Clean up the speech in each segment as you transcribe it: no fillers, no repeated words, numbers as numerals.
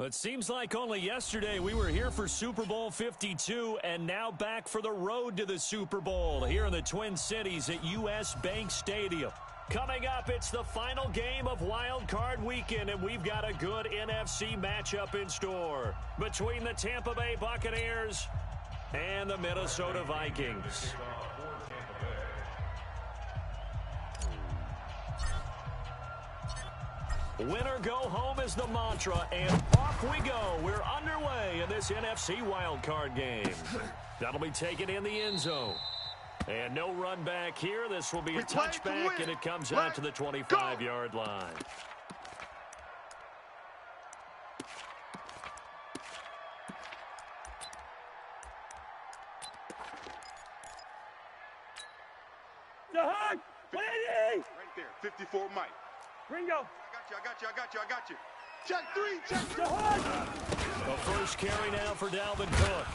It seems like only yesterday we were here for Super Bowl 52 and now back for the road to the Super Bowl here in the Twin Cities at US Bank Stadium. Coming up, it's the final game of Wild Card Weekend, and we've got a good NFC matchup in store between the Tampa Bay Buccaneers and the Minnesota Vikings. Winner go home is the mantra, and off we go. We're underway in this NFC wildcard game. That'll be taken in the end zone. And no run back here. This will be a touchback, and it comes out to the 25-yard line. The hug! Right there, 54 Mike. Ringo! I got you. Check three. The hug! The first carry now for Dalvin Cook.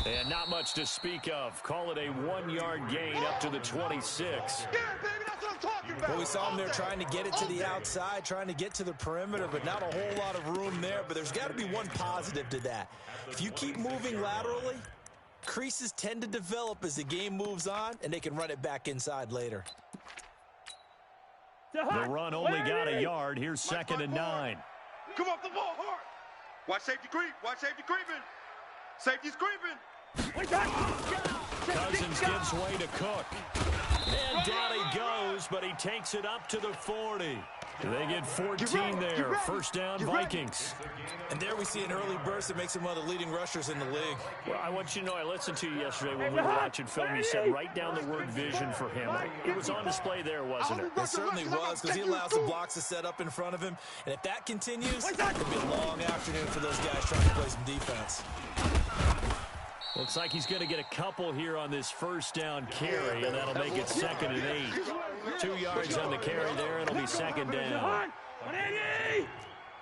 And not much to speak of. Call it a 1-yard gain up to the 26. Yeah, baby, that's what I'm talking about. Well, we saw him there trying to get it to the outside, trying to get to the perimeter, but not a whole lot of room there. But there's got to be one positive to that. If you keep moving laterally, creases tend to develop as the game moves on, and they can run it back inside later. The run only got a yard. Here's 2nd and 9. Come off the ball hard. Watch safety creep. Creeping. Safety's creeping. Cousins gives way to Cook. And down he goes, but he takes it up to the 40. They get 14 there. First down, Vikings. And there we see an early burst that makes him one of the leading rushers in the league. Well, I want you to know, I listened to you yesterday when we were watching film. You said write down the word vision for him. It was on display there, wasn't it? It certainly was, because he allows the blocks to set up in front of him. And if that continues, it'll be a long afternoon for those guys trying to play some defense. Looks like he's going to get a couple here on this first down carry, and that'll make it 2nd and 8. 2 yards on the carry there. It'll be 2nd down.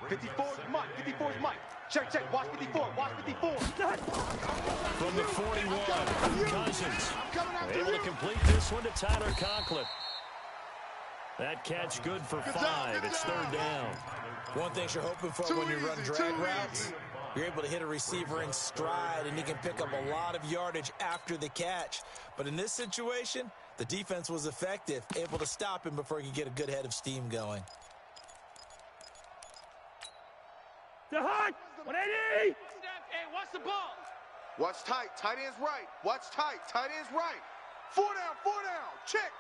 54's Mike. Check. Watch 54. From the 41, Cousins able to complete this one to Tyler Conklin. That catch good for 5. It's 3rd down. One thing you're hoping for when you run drag routes, you're able to hit a receiver in stride, and he can pick up a lot of yardage after the catch. But in this situation, the defense was effective, able to stop him before he could get a good head of steam going. The hug! 180! Hey, watch the ball. Watch tight. Tight end's right. Watch tight. Tight end's right. 4 down. Check.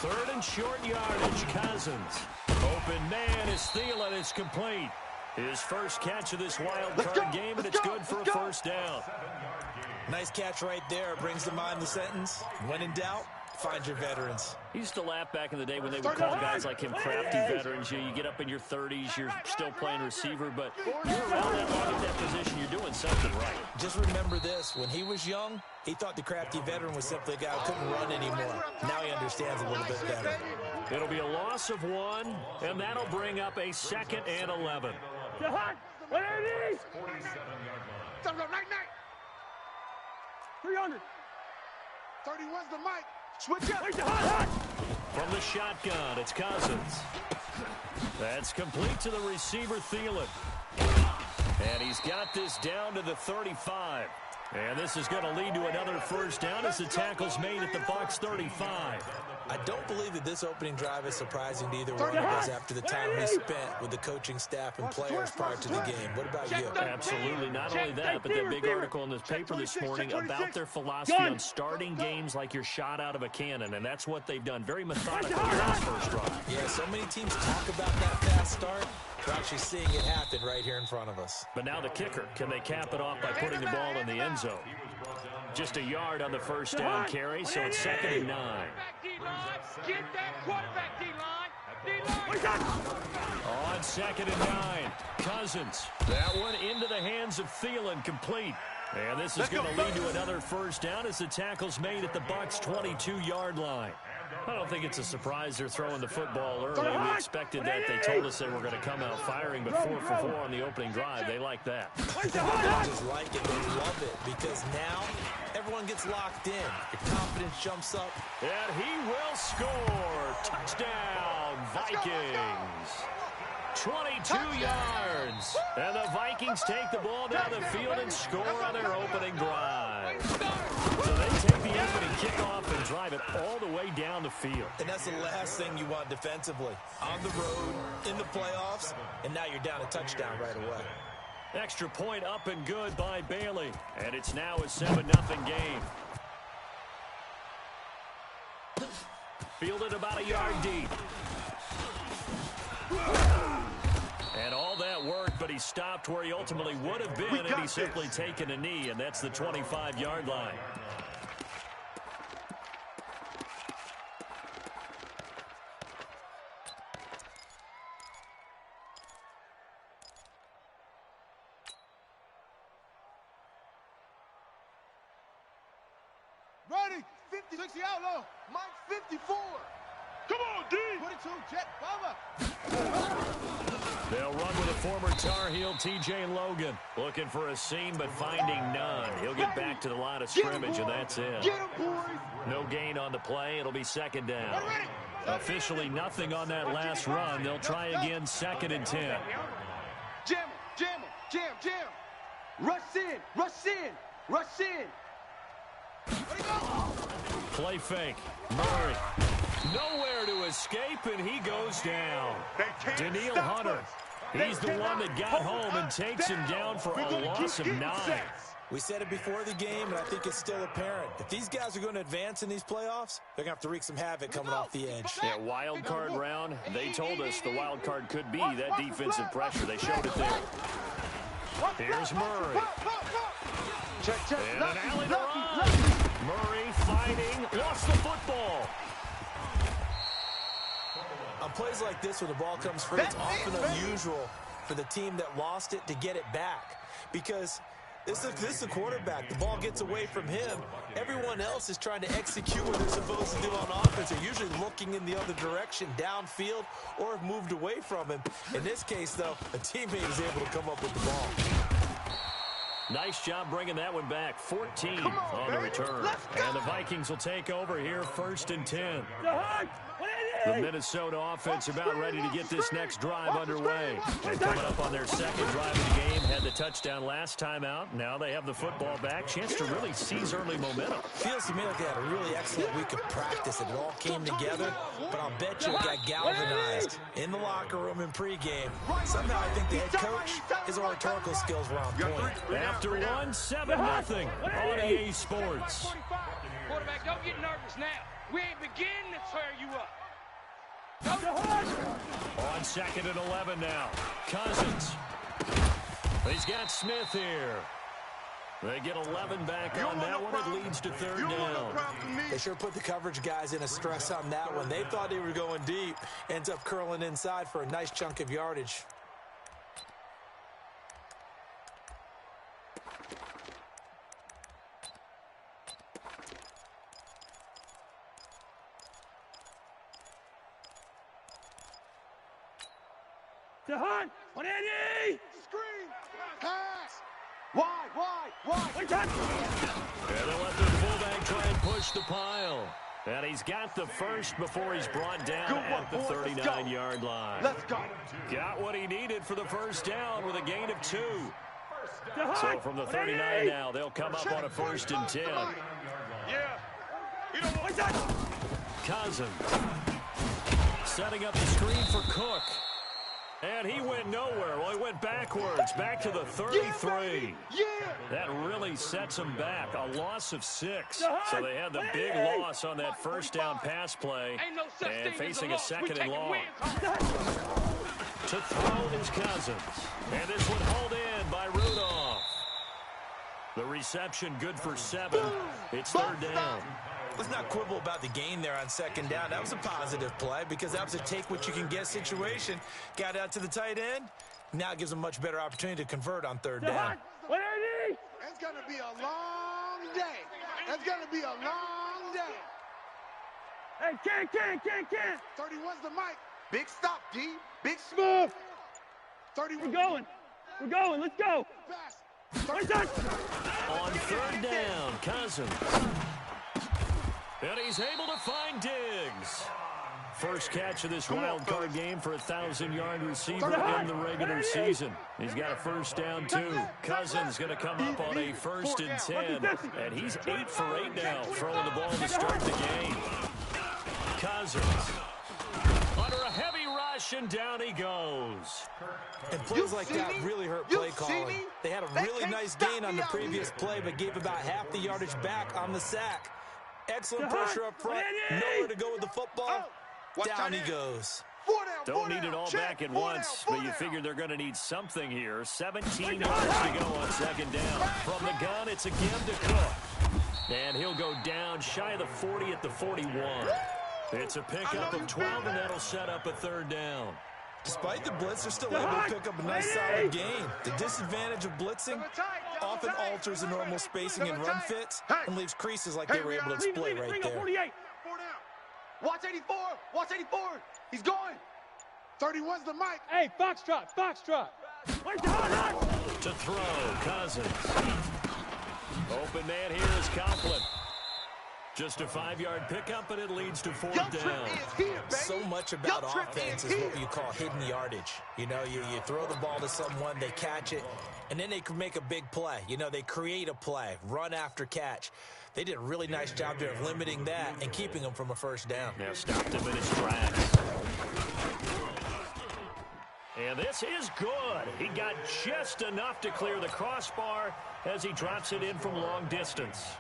3rd and short yardage, Cousins. Open man is Thielen. It's complete. His first catch of this wild card game, and it's good for a first down. Nice catch right there. Brings to mind the sentence, when in doubt, find your veterans. He used to laugh back in the day when they would call guys like him crafty veterans. You get up in your 30s, you're still playing receiver, but you're around that long at that position, you're doing something right. Just remember this, when he was young, he thought the crafty veteran was simply a guy who couldn't run anymore. Now he understands a little bit better. It'll be a loss of 1, and that'll bring up a 2nd and 11. The hug! 180! 300! 31's the Mike. Switch up. Where's the hug? From the shotgun, it's Cousins. That's complete to the receiver, Thielen. And he's got this down to the 35. And this is going to lead to another first down as the tackle's made at the Bucs 35. I don't believe that this opening drive is surprising to either one of us after the time we spent with the coaching staff and players prior to the game. What about you? Absolutely. Not only that, but that big article in this paper this morning about their philosophy on starting games like you're shot out of a cannon, and that's what they've done. Very methodical in this first drive. Yeah, so many teams talk about that fast start. We're actually seeing it happen right here in front of us. But now the kicker. Can they cap it off by putting the ball in the end zone? Just a yard on the first down carry, so it's 2nd and 9. Get that quarterback, D-line. On 2nd and 9, Cousins. That one into the hands of Thielen, complete. And this is going to lead to another first down as the tackle's made at the Bucs' 22-yard line. I don't think it's a surprise they're throwing the football early. We expected that. They told us they were going to come out firing, but 4 for 4 on the opening drive. They like that. They just like it. They love it because now everyone gets locked in. Your confidence jumps up. And he will score. Touchdown, Vikings. 22 yards. And the Vikings take the ball down the field and score on their opening drive. So they take the opening kickoff and drive it all the way down the field. And that's the last thing you want defensively. On the road, in the playoffs, and now you're down a touchdown right away. Extra point up and good by Bailey. And it's now a 7-0 game. Fielded about a yard deep. And all that work, but he stopped where he ultimately would have been, and he's simply taken a knee, and that's the 25-yard line. Ready, 50, 60 outlaw, Mike 54. Come on, D. 22, Jet, Bubba. They'll run with a former Tar Heel, T.J. Logan. Looking for a seam, but finding none. He'll get back to the line of scrimmage, and that's it. Get him, boys. No gain on the play. It'll be second down. Officially nothing on that last run. They'll try again, 2nd and 10. Jam him, jam him, jam, jam. Rush in, rush in, rush in. Play fake. Murray. Nowhere to escape, and he goes down. Daniil Hunter. He's the one that got home and takes him down for a loss of 9. We said it before the game, and I think it's still apparent. If these guys are going to advance in these playoffs, they're going to have to wreak some havoc coming off the edge. Yeah, wild card round. They told us the wild card could be that defensive pressure. They showed it there. Here's Murray. And an alley to run. Murray fighting. Lost the football. On plays like this, when the ball comes free, it's often unusual for the team that lost it to get it back. Because this is the quarterback. The ball gets away from him. Everyone else is trying to execute what they're supposed to do on offense. They're usually looking in the other direction, downfield, or have moved away from him. In this case, though, a teammate is able to come up with the ball. Nice job bringing that one back. 14 on the return. And the Vikings will take over here, 1st and 10. The Minnesota offense about ready to get this next drive underway. And coming up on their 2nd drive of the game, had the touchdown last time out. Now they have the football back. Chance to really seize early momentum. Feels to me like they had a really excellent week of practice, and it all came together. But I'll bet you it got galvanized in the locker room in pregame. Somehow I think the head coach, his oratorical skills were on point. After 1, 7-0 on EA Sports. Quarterback, don't get nervous now. We ain't beginning to tear you up. On 2nd and 11 now. Cousins. He's got Smith here. They get 11 back on that one. It leads to 3rd down. They sure put the coverage guys in a stress on that one. They thought they were going deep. Ends up curling inside for a nice chunk of yardage. To Hunt. 180. Screen. Pass. Wide. One touch. And they'll let the fullback try and push the pile. And he's got the first before he's brought down at the 39-yard line. Let's go. Got what he needed for the 1st down with a gain of 2. So from the 39 now, they'll come up on a 1st and 10. Yeah. You don't want that. Cousins setting up the screen for Cook. And he went nowhere. Well, he went backwards, back to the 33. Yeah. That really sets them back. A loss of 6. So they had the big loss on that 1st down pass play. And facing a 2nd and long. To throw is Cousins. And this one hauled in by Rudolph. The reception good for 7. It's 3rd down. Let's not quibble about the gain there on 2nd down. That was a positive play because that was a take-what-you-can-get situation. Got out to the tight end. Now it gives them a much better opportunity to convert on 3rd down. 180. It's going to be a long day. It's going to be a long day. Hey, Ken. 31's the mic. Big stop, D. Big smooth. 31. We're going. Let's go. Pass. On third down, Cousins. And he's able to find Diggs. First catch of this wild card game for a 1,000-yard receiver in the regular season. He's got a first down, too. Cousins going to come up on a 1st and 10. And he's 8 for 8 now, throwing the ball to start the game. Cousins under a heavy rush, and down he goes. And plays like that really hurt play calling. They had a really nice gain on the previous play, but gave about half the yardage back on the sack. Excellent pressure up front. Nowhere to go with the football. Down he goes. Don't need it all back at once, but you figure they're going to need something here. 17 yards to go on 2nd down. From the gun, it's again to Cook. And he'll go down shy of the 40 at the 41. It's a pickup of 12, and that'll set up a 3rd down. Despite the blitz, they're still able to pick up a nice solid gain. The disadvantage of blitzing often alters the normal spacing and run fits and leaves creases like they were able to exploit right there. Watch 84. Watch 84. He's going. 31's the mic. Hey, Foxtrot. To throw, Cousins. Open man here is Conklin. Just a 5-yard pickup, and it leads to 4th down. So much about offense is what you call hidden yardage. You know, you throw the ball to someone, they catch it, and then they can make a big play. You know, they create a play, run after catch. They did a really nice job there of limiting that and keeping him from a 1st down. Now stopped him in his tracks. And this is good. He got just enough to clear the crossbar as he drops it in from long distance.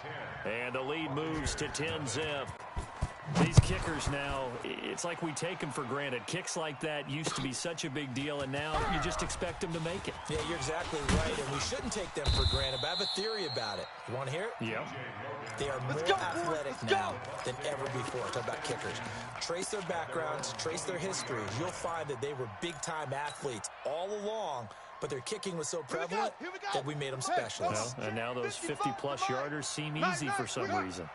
And the lead moves to 10-zip. These kickers now, it's like we take them for granted. Kicks like that used to be such a big deal, and now you just expect them to make it. Yeah, you're exactly right, and we shouldn't take them for granted. But I have a theory about it. You want to hear it? Yeah. They are more athletic now than ever before. Talk about kickers. Trace their backgrounds, trace their histories. You'll find that they were big-time athletes all along, but their kicking was so prevalent that we made them specialists. Well, and now those 50-plus yarders seem easy for some reason.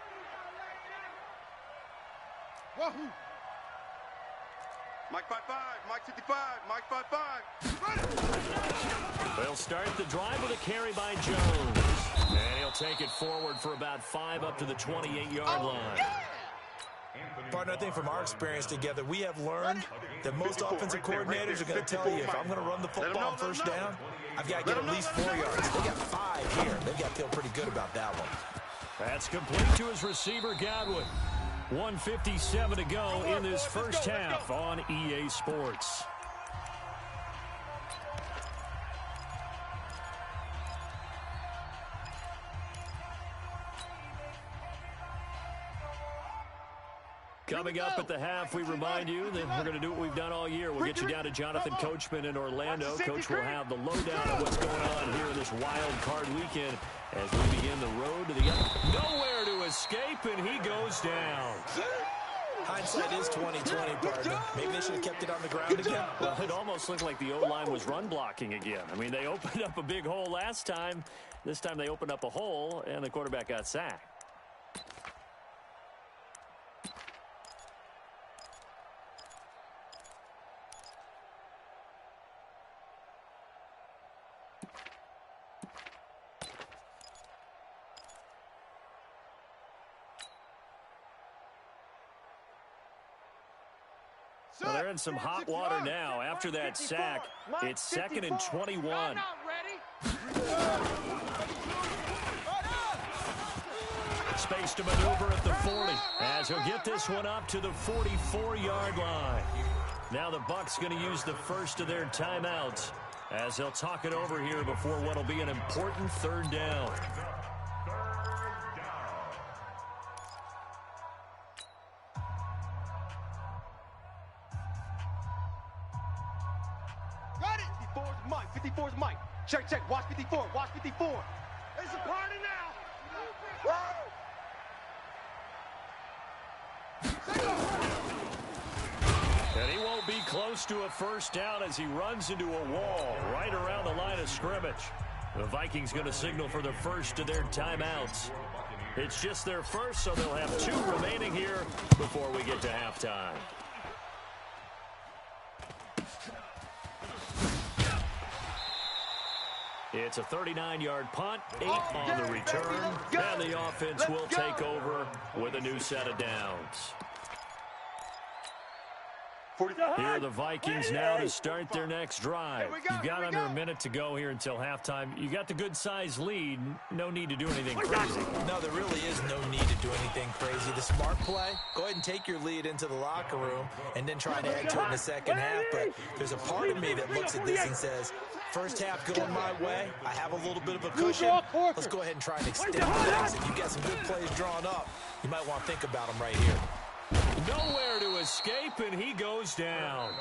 Mike 5-5, Mike 55, Mike 5-5. They'll start the drive with a carry by Jones. And he'll take it forward for about 5 up to the 28-yard line. Partner, I think from our experience together, we have learned that most offensive coordinators are going to tell you, if I'm going to run the football on 1st down, I've got to get at least 4 yards. They got 5 here. They've got to feel pretty good about that one. That's complete to his receiver, Godwin. 1:57 to go in this first half on EA Sports. Coming up at the half, we remind you that we're going to do what we've done all year. We'll get you down to Jonathan Coachman in Orlando. Coach will have the lowdown of what's going on here in this wild card weekend as we begin the road to the end. Nowhere to escape, and he goes down. Hindsight is 20/20, partner. Maybe they should have kept it on the ground again. Well, it almost looked like the O-line was run blocking again. I mean, they opened up a big hole last time. This time they opened up a hole, and the quarterback got sacked. Well, they're in some hot water now. After that sack, it's 2nd and 21. Space to maneuver at the 40 as he'll get this one up to the 44-yard line. Now the Bucs going to use the first of their timeouts as they'll talk it over here before what will be an important 3rd down. Check, watch 54, watch 54. It's a party now. And he won't be close to a 1st down as he runs into a wall right around the line of scrimmage. The Vikings going to signal for the first of their timeouts. It's just their first, so they'll have 2 remaining here before we get to halftime. It's a 39-yard punt, 8 on the return, and the offense will take over with a new set of downs. Here are the Vikings now to start their next drive. You've got under a minute to go here until halftime. You got the good-sized lead. No need to do anything crazy. No, there really is no need to do anything crazy. The smart play, go ahead and take your lead into the locker room and then try to add to it in the second half. But there's a part of me that looks at this and says, first half going my way, I have a little bit of a cushion. Let's go ahead and try and extend things. If you've got some good plays drawn up, you might want to think about them right here. Nowhere to escape, and he goes down.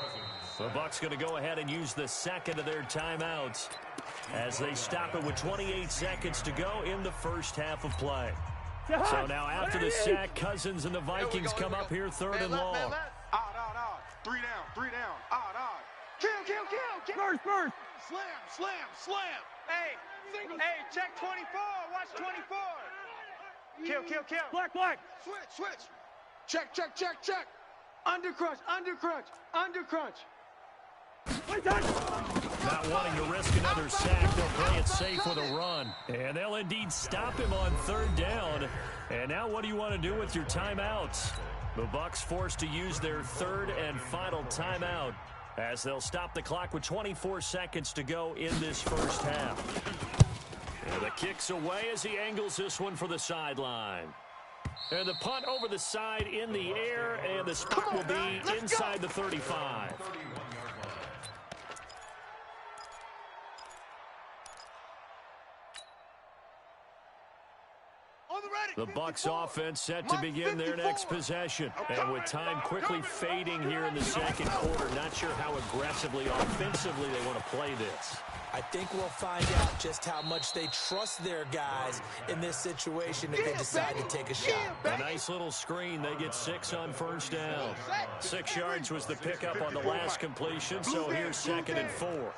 The Bucs going to go ahead and use the second of their timeouts as they stop it with 28 seconds to go in the first half of play. So now after the sack, Cousins and the Vikings come up here third and long. Odd. 3 down. Odd. Kill. First. Slam. Hey, check 24. Watch 24. Kill. Black. Switch. Check. Undercrunch. Not wanting to risk another sack, they'll play it safe with a run. And they'll indeed stop him on third down. And now what do you want to do with your timeouts? The Bucs forced to use their third and final timeout as they'll stop the clock with 24 seconds to go in this first half. And the kick's away as he angles this one for the sideline. And the punt over the side in the air, and the spot will be inside the 35. The Bucs offense set to begin their next possession. And with time quickly fading here in the second quarter, not sure how aggressively, offensively they want to play this. I think we'll find out just how much they trust their guys in this situation if they decide to take a shot. A nice little screen. They get 6 on first down. 6 yards was the pickup on the last completion, so here's 2nd and 4.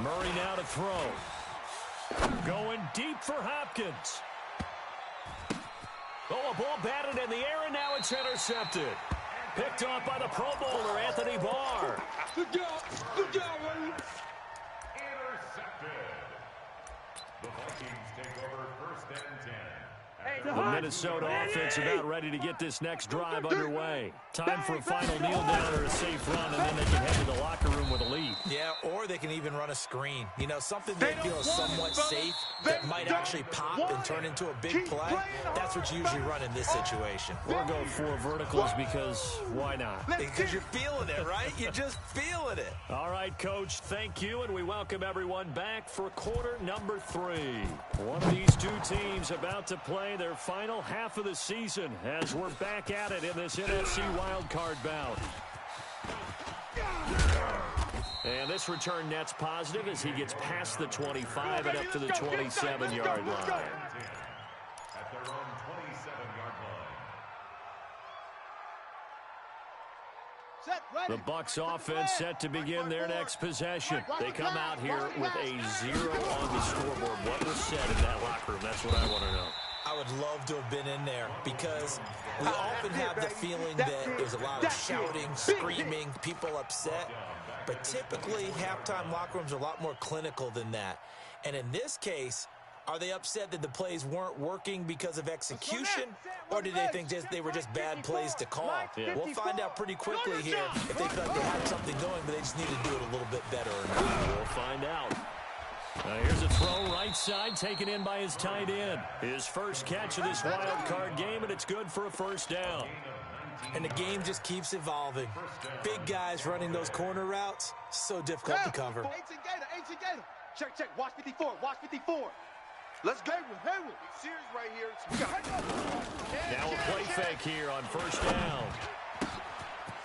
Murray now to throw. Going deep for Hopkins. Oh, a ball batted in the air, and now it's intercepted. Picked off by the Pro Bowler, Anthony Barr. Good job, buddy. Intercepted. The Vikings take over 1st and 10. The Minnesota offense about ready to get this next drive underway. Time for a final kneel down or a safe run, and then they can head to the locker room with a lead. Yeah, or they can even run a screen. You know, something they feel is somewhat safe that might actually pop and turn into a big play. That's what you usually run in this situation. Or go 4 verticals because why not? Because you're feeling it, right? You're just feeling it. All right, Coach, thank you, and we welcome everyone back for quarter number 3. One of these 2 teams about to play their final half of the season as we're back at it in this NFC wildcard bout. And this return net's positive as he gets past the 25 and up to the 27-yard line. At their own 27-yard line. The Bucs offense set to begin their next possession. They come out here with a 0 on the scoreboard. What was said in that locker room? That's what I want to know. I would love to have been in there because we often have the feeling that there's a lot of shouting, screaming, people upset. But typically, halftime locker rooms are a lot more clinical than that. And in this case, are they upset that the plays weren't working because of execution, or did they think they were just bad plays to call? Yeah. We'll find out pretty quickly here if they felt they had something going, but they just need to do it a little bit better or not. We'll find out. Here's a throw right side taken in by his tight end. His first catch of this wild card game, and it's good for a first down. And the game just keeps evolving. Big guys running those corner routes, so difficult to cover. 18 Gator. Check. Watch 54. Let's go. Hayward. Series right here. Now a play fake here on first down.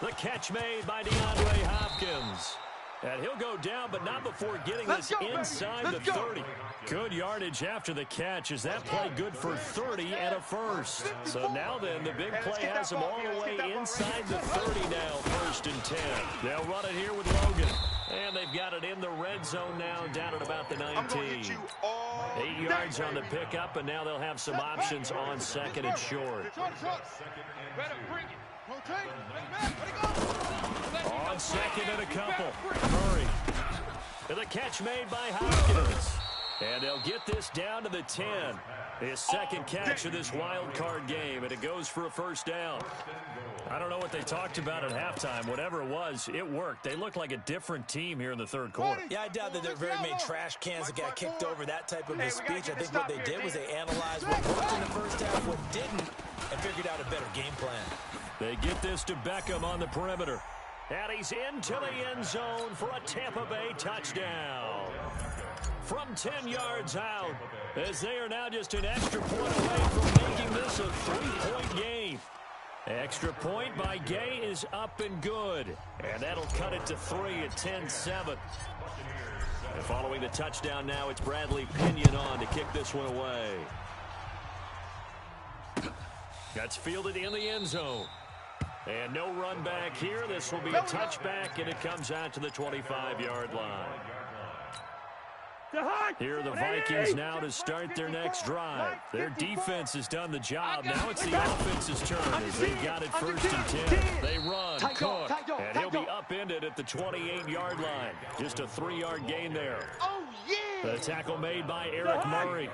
The catch made by DeAndre Hopkins. And he'll go down, but not before getting this inside the 30. Good yardage after the catch. Is that play good for 30 and a first? So now then, the big play has him all the way inside the 30 now, 1st and 10. They'll run it here with Logan. And they've got it in the red zone now, down at about the 19. I'm going to hit you all 8 yards on the pickup, and now they'll have some options on second and short. Better bring it. On second and a couple. Murray. And the catch made by Hopkins. And they'll get this down to the 10. His second catch of this wild card game, and it goes for a first down. I don't know what they talked about at halftime. Whatever it was, it worked. They look like a different team here in the third quarter. Yeah, I doubt that there are very many trash cans that got kicked over that type of a speech. I think what they did was they analyzed what worked in the first half, what didn't, and figured out a better game plan. They get this to Beckham on the perimeter. And he's into the end zone for a Tampa Bay touchdown. From 10 yards out, as they are now just an extra point away from making this a 3-point game. Extra point by Gay is up and good. And that'll cut it to 3 at 10-7. And following the touchdown now, it's Bradley Pinion on to kick this one away. That's fielded in the end zone. And no run back here. This will be a touchback, and it comes out to the 25-yard line. Here are the Vikings now to start their next drive. Their defense has done the job. Now it's the offense's turn as they've got it first and 10. They run, Cook, and he'll be upended at the 28-yard line. Just a 3-yard gain there. The tackle made by Eric Murray.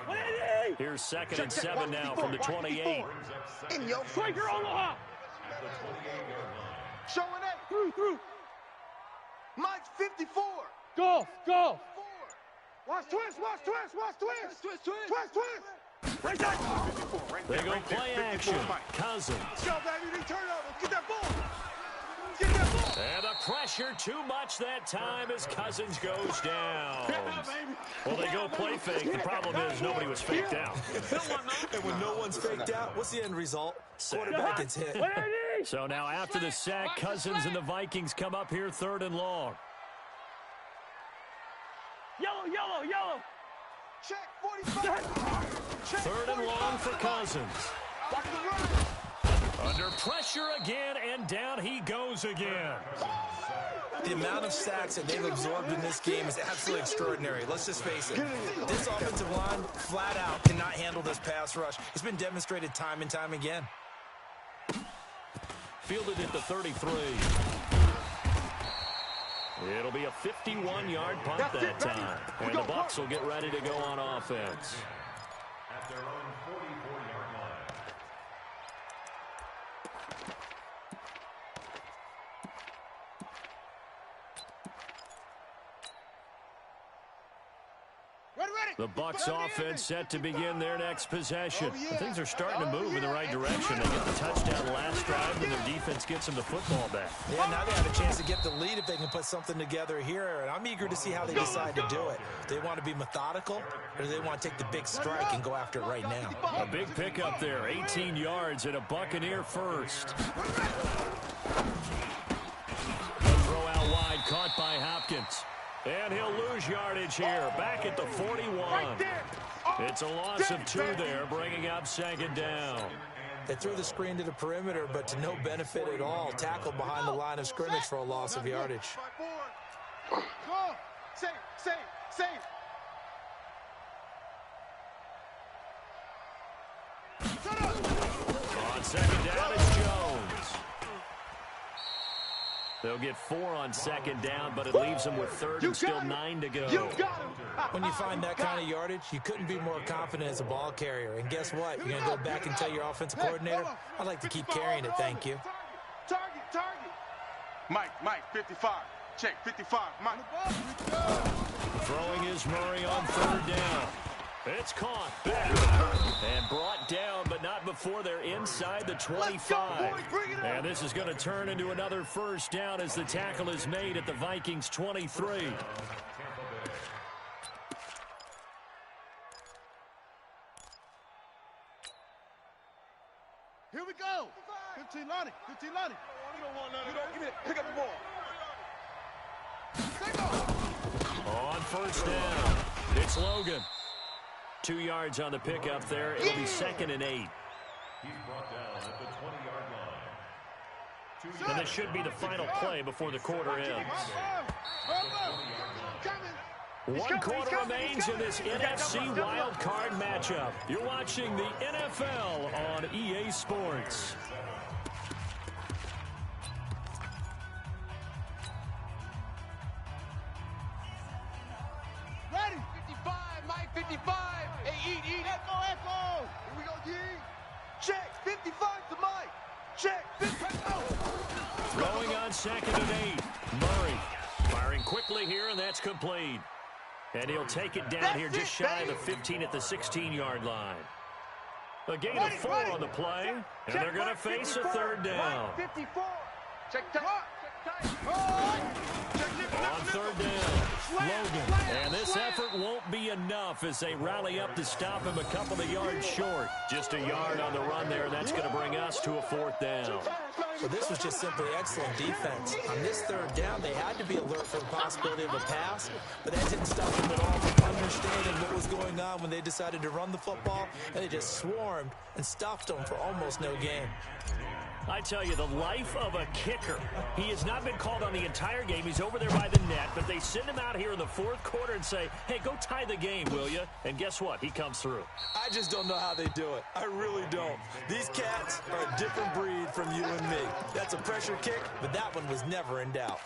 Here's second and 7 now from the 28. In your striker on the hop. Showing eight. Through. Mike's 54. Go. Watch twist. They go play action. Cousins. Go, baby. They turn over. Get that ball. And the pressure too much that time as Cousins goes down. Well, they go play fake. The problem is nobody was faked out. And when no one's faked out, what's the end result? Quarterback gets hit. So now after the sack, Cousins and the Vikings come up here 3rd and long. Yellow. Check 45. 3rd and long for Cousins. Back to the run. Under pressure again, and down he goes again. The amount of sacks that they've absorbed in this game is absolutely extraordinary. Let's just face it. This offensive line, flat out, cannot handle this pass rush. It's been demonstrated time and time again. Fielded at the 33. It'll be a 51-yard punt that time. And the Bucs will get ready to go on offense. At their own 44-yard line. The Bucs offense set to begin their next possession. Things are starting to move in the right direction. They get the touchdown last drive, and their defense gets them the football back. Yeah, now they have a chance to get the lead if they can put something together here. And I'm eager to see how they decide to do it. Do they want to be methodical, or do they want to take the big strike and go after it right now? A big pickup there, 18 yards and a Buccaneer first. A throw out wide, caught by Hopkins. And he'll lose yardage here, back at the 41. It's a loss of 2 there, bringing up 2nd down. They threw the screen to the perimeter, but to no benefit at all. Tackled behind the line of scrimmage for a loss of yardage. Safe. On 2nd down, it's Jones. They'll get 4 on 2nd down, but it leaves them with 3rd and still 9 to go. When you find that kind of yardage, you couldn't be more confident as a ball carrier. And guess what? You're going to go back and tell your offensive coordinator, I'd like to keep carrying it, thank you. Target. Mike, 55. Check, 55. Mike. Throwing is Murray on 3rd down. It's caught back and brought down, but not before they're inside the 25. And this is going to turn into another first down as the tackle is made at the Vikings 23. Here we go. 15 Lonnie. You don't want none of that. Give me that. Pick up the ball. On 1st down, it's Logan. 2 yards on the pickup there. It'll be 2nd and 8. He's brought down at the 20-yard line. And this should be the final play before the quarter ends. 1 quarter remains in this NFC Wild Card matchup. You're watching the NFL on EA Sports. Ready? 55, Mike, 55. Hey, eat. Echo. Here we go, D. Check, 55 to Mike. Check, 55. Going on 2nd and 8. Murray firing quickly here, and that's complete. And he'll take it down here just shy of the 15 at the 16-yard line. A gain of 4 on the play, and they're going to face a 3rd down. 54. Check tight. On 3rd down, Logan. And this effort won't be enough as they rally up to stop him a couple of yards short. Just a yard on the run there, and that's going to bring us to a 4th down. Well, this was just simply excellent defense. On this 3rd down, they had to be alert for the possibility of a pass, but that didn't stop them at all from understanding what was going on when they decided to run the football, and they just swarmed and stuffed them for almost no gain. I tell you, the life of a kicker. He has not been called on the entire game. He's over there by the net, but they send him out here in the 4th quarter and say, hey, go tie the game, will you? And guess what? He comes through. I just don't know how they do it. I really don't. These cats are a different breed from you and me. That's a pressure kick, but that one was never in doubt.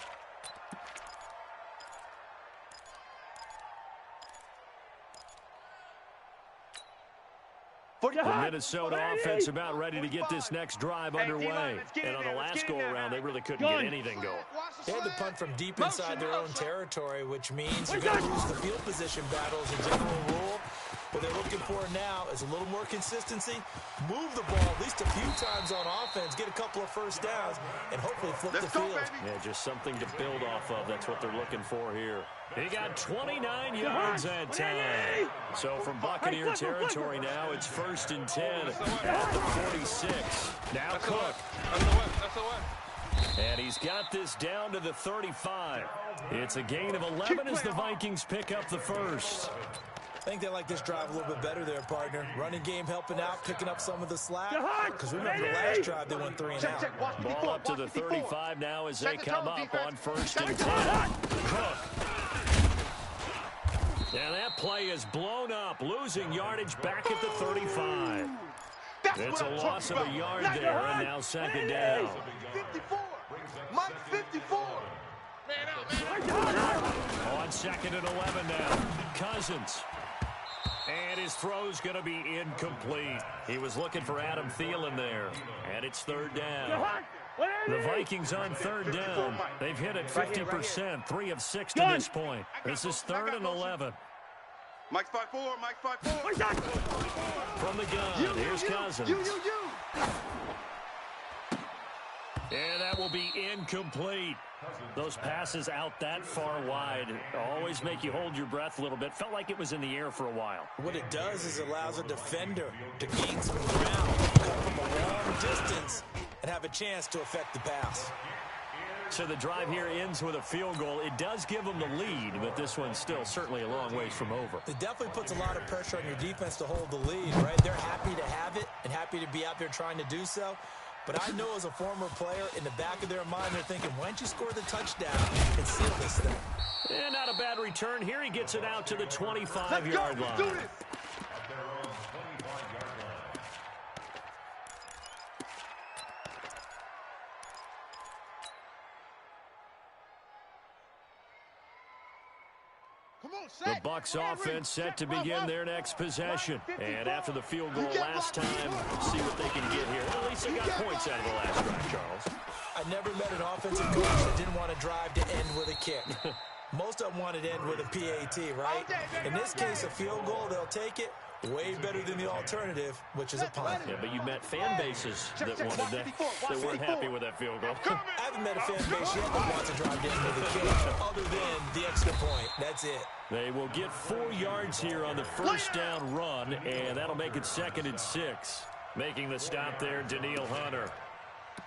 The Minnesota offense about ready to get this next drive underway. And on the last go-around, they really couldn't get anything going. They had to punt from deep inside their own territory, which means you're going to lose the field position battle as a general rule. What they're looking for now is a little more consistency, move the ball at least a few times on offense, get a couple of first downs, and hopefully flip the field. Yeah, just something to build off of. That's what they're looking for here. He got 29 yards that time. So from Buccaneer territory now, it's 1st and 10 at the 46. Now Cook. And he's got this down to the 35. It's a gain of 11 as the Vikings pick up the 1st. I think they like this drive a little bit better there, partner. Running game helping out, picking up some of the slack. Because remember the last drive, they went 3 and out. Ball up to the 35 now as they come up on 1st and 10. Cook. And that play is blown up, losing yardage back at the 35. It's a loss of a yard there, and now 2nd down. 54. Mike, 54. On 2nd and 11 now. Cousins. And his throw's going to be incomplete. He was looking for Adam Thielen there. And it's 3rd down. The Vikings on 3rd down. They've hit it 50%, 3 of 6 to this point. This is 3rd and 11. Mike's 5-4, Mike's 5-4. From the gun, here's Cousins. And that will be incomplete. Those passes out that far wide always make you hold your breath a little bit. Felt like it was in the air for a while. What it does is it allows a defender to gain some ground, come from a long distance, and have a chance to affect the pass. So the drive here ends with a field goal. It does give them the lead, but this one's still certainly a long ways from over. It definitely puts a lot of pressure on your defense to hold the lead, right? They're happy to have it and happy to be out there trying to do so. But I know as a former player, in the back of their mind, they're thinking, why don't you score the touchdown and seal this thing? And not a bad return. Here he gets it out to the 25-yard line. The Bucs offense set to begin their next possession. And after the field goal last time, see what they can get here. At least they got points out of the last drive, Charles. I never met an offensive coach that didn't want to drive to end with a kick. Most of them wanted to end with a PAT, right? In this case, a field goal, they'll take it. Way better than the alternative, which is a punt. Yeah, but you met fan bases that wanted that, that weren't happy with that field goal. I haven't met a fan base yet that wants to drive to end with a kick, other than the extra point. That's it. They will get 4 yards here on the first down run, and that'll make it 2nd and 6. Making the stop there, Danielle Hunter.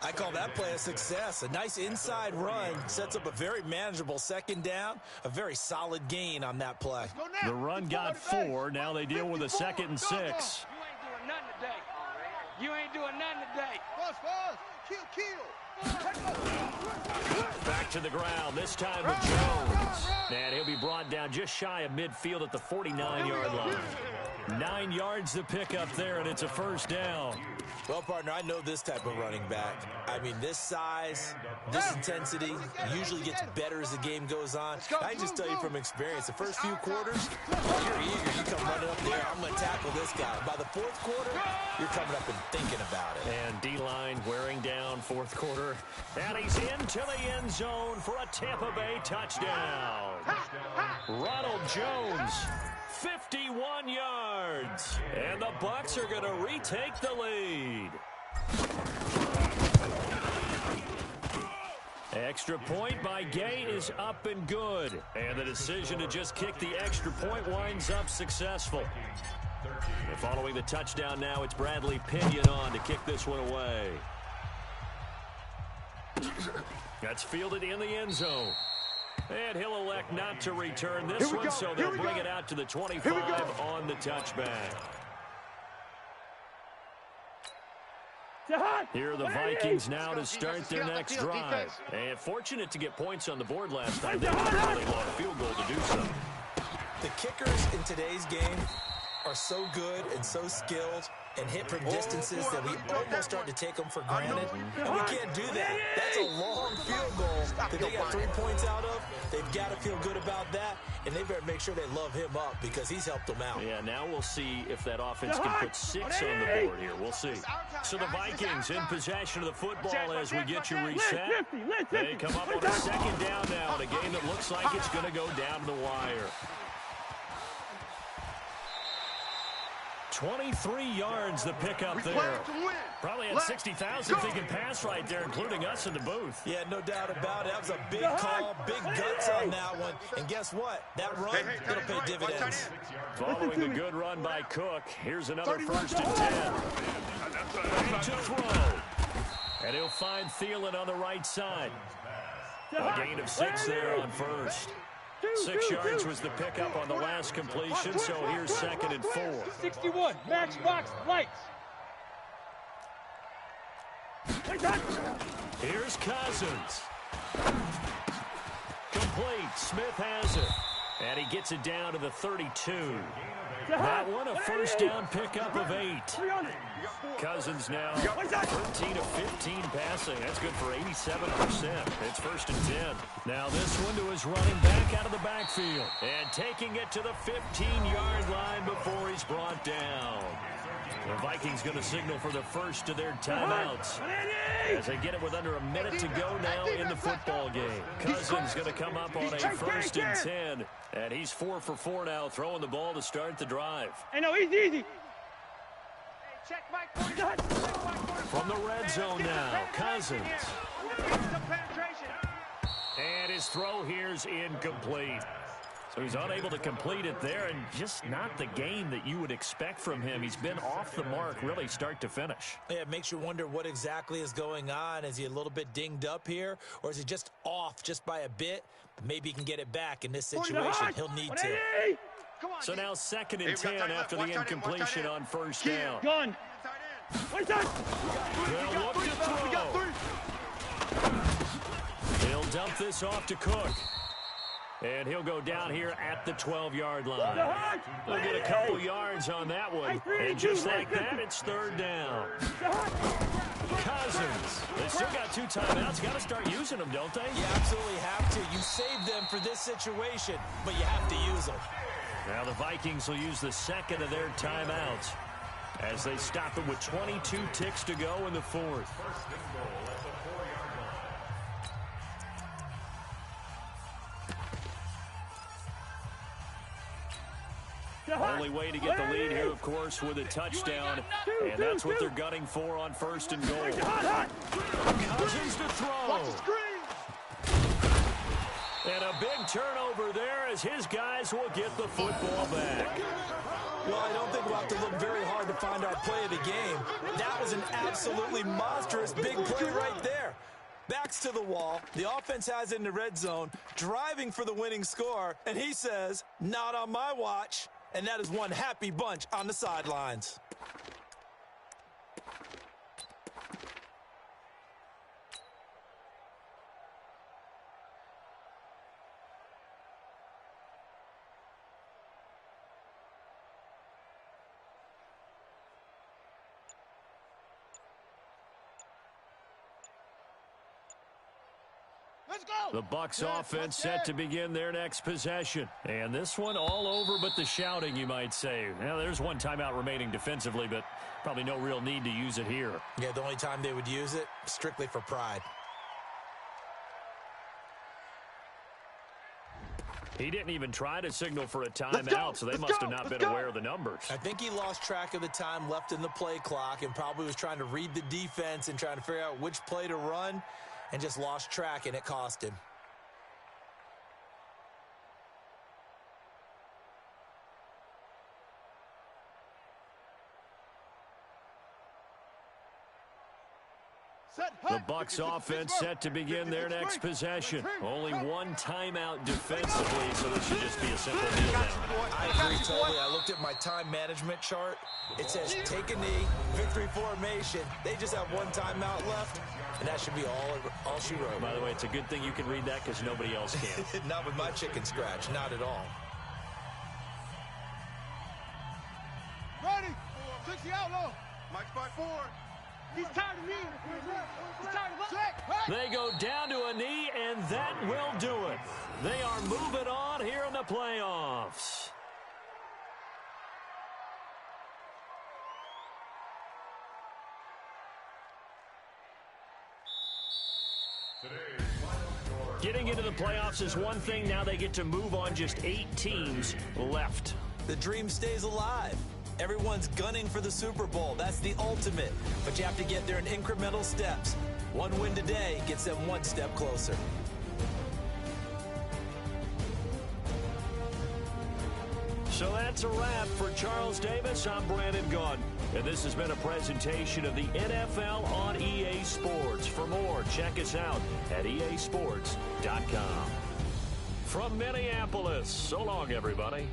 I call that play a success. A nice inside run sets up a very manageable 2nd down. A very solid gain on that play. The run got 4. Now they deal with a 2nd and 6. You ain't doing nothing today. Back to the ground, this time with Jones. And he'll be brought down just shy of midfield at the 49-yard line. 9 yards to pick up there, and it's a first down. Well, partner, I know this type of running back. I mean, this size, this intensity usually gets better as the game goes on. I just tell you from experience, the first few quarters, you're eager. You come running up there, I'm going to tackle this guy. By the fourth quarter, you're coming up and thinking about it. And D-line wearing down fourth quarter. And he's into the end zone for a Tampa Bay touchdown. Ronald Jones, 51 yards. And the Bucs are going to retake the lead. Extra point by Gay is up and good. And the decision to just kick the extra point winds up successful. And following the touchdown now, it's Bradley Pinion on to kick this one away. That's fielded in the end zone. And he'll elect not to return this one, so they'll bring it out to the 25 on the touchback. Here are the Vikings now to start their next drive. And fortunate to get points on the board last time. They really want a field goal to do so. The kickers in today's game are so good and so skilled and hit from distances that we almost start to take them for granted. And we can't do that. That's a long field goal that they got 3 points out of. They've got to feel good about that, and they better make sure they love him up because he's helped them out. Yeah, now we'll see if that offense can put 6 on the board here. We'll see. So the Vikings in possession of the football as we get you reset. They come up on a second down now in a game that looks like it's going to go down to the wire. 23 yards the pickup there. Probably had 60,000 if he can pass right there, including us in the booth. Yeah, no doubt about it. That was a big call, big guts on that one. And guess what? That run, it'll pay dividends. Following the good run by Cook, here's another 1st and 10. To throw. And he'll find Thielen on the right side. A gain of 6 there on first. 6 yards was the pickup on the last completion, so here's 2nd and 4. 61, matchbox, lights. Here's Cousins. Complete. Smith has it. And he gets it down to the 32. That one, a first down pickup of 8. Cousins now 13 of 15 passing. That's good for 87%. It's 1st and 10. Now this one to his running back out of the backfield. And taking it to the 15-yard line before he's brought down. The Vikings going to signal for the first of their timeouts as they get it with under a minute to go now in the football game. Cousins going to come up on a 1st and 10, and he's 4 for 4 now, throwing the ball to start the drive. Hey, no, easy. From the red zone now, Cousins. And his throw here's incomplete. So he's unable to complete it there, and just not the game that you would expect from him. He's been off the mark really start to finish. Yeah, it makes you wonder what exactly is going on. Is he a little bit dinged up here, or is he just off just by a bit? Maybe he can get it back in this situation. He'll need to. So now 2nd and 10 after the incompletion on first down. Gun. They'll look to throw. He'll dump this off to Cook. And he'll go down here at the 12-yard line. They'll get a couple yards on that one. And just like that, it's 3rd down. Cousins. They still got 2 timeouts. Got to start using them, don't they? You absolutely have to. You saved them for this situation, but you have to use them. Now the Vikings will use the 2nd of their timeouts as they stop it with 22 ticks to go in the 4th. Only way to get the lead here, of course, with a touchdown, and that's what they're gunning for on 1st and goal. Cousins to throw. And a big turnover there as his guys will get the football back. Well, I don't think we'll have to look very hard to find our play of the game. That was an absolutely monstrous big play right there. Backs to the wall. The offense has it in the red zone, driving for the winning score, and he says, not on my watch. And that is one happy bunch on the sidelines. The Bucs offense set to begin their next possession. And this one all over but the shouting, you might say. Now, there's one timeout remaining defensively, but probably no real need to use it here. Yeah, the only time they would use it, strictly for pride. He didn't even try to signal for a timeout, so they must have not been aware of the numbers. I think he lost track of the time left in the play clock and probably was trying to read the defense and trying to figure out which play to run and just lost track, and it cost him. The Bucs offense set to begin their next possession. Only one timeout defensively, so this should just be a simple deal now. I agree totally. I looked at my time management chart. It says take a knee, victory formation. They just have one timeout left, and that should be all she wrote. By the way, it's a good thing you can read that because nobody else can. Not with my chicken scratch, not at all. Ready. 60 outlaw. Mike's by 4. He's tired of me. He's tired of us. They go down to a knee, and that will do it. They are moving on here in the playoffs. Getting into the playoffs is one thing. Now they get to move on. Just 8 teams left. The dream stays alive. Everyone's gunning for the Super Bowl. That's the ultimate. But you have to get there in incremental steps. One win today gets them one step closer. So that's a wrap for Charles Davis. I'm Brandon Gaudin. And this has been a presentation of the NFL on EA Sports. For more, check us out at easports.com. From Minneapolis, so long, everybody.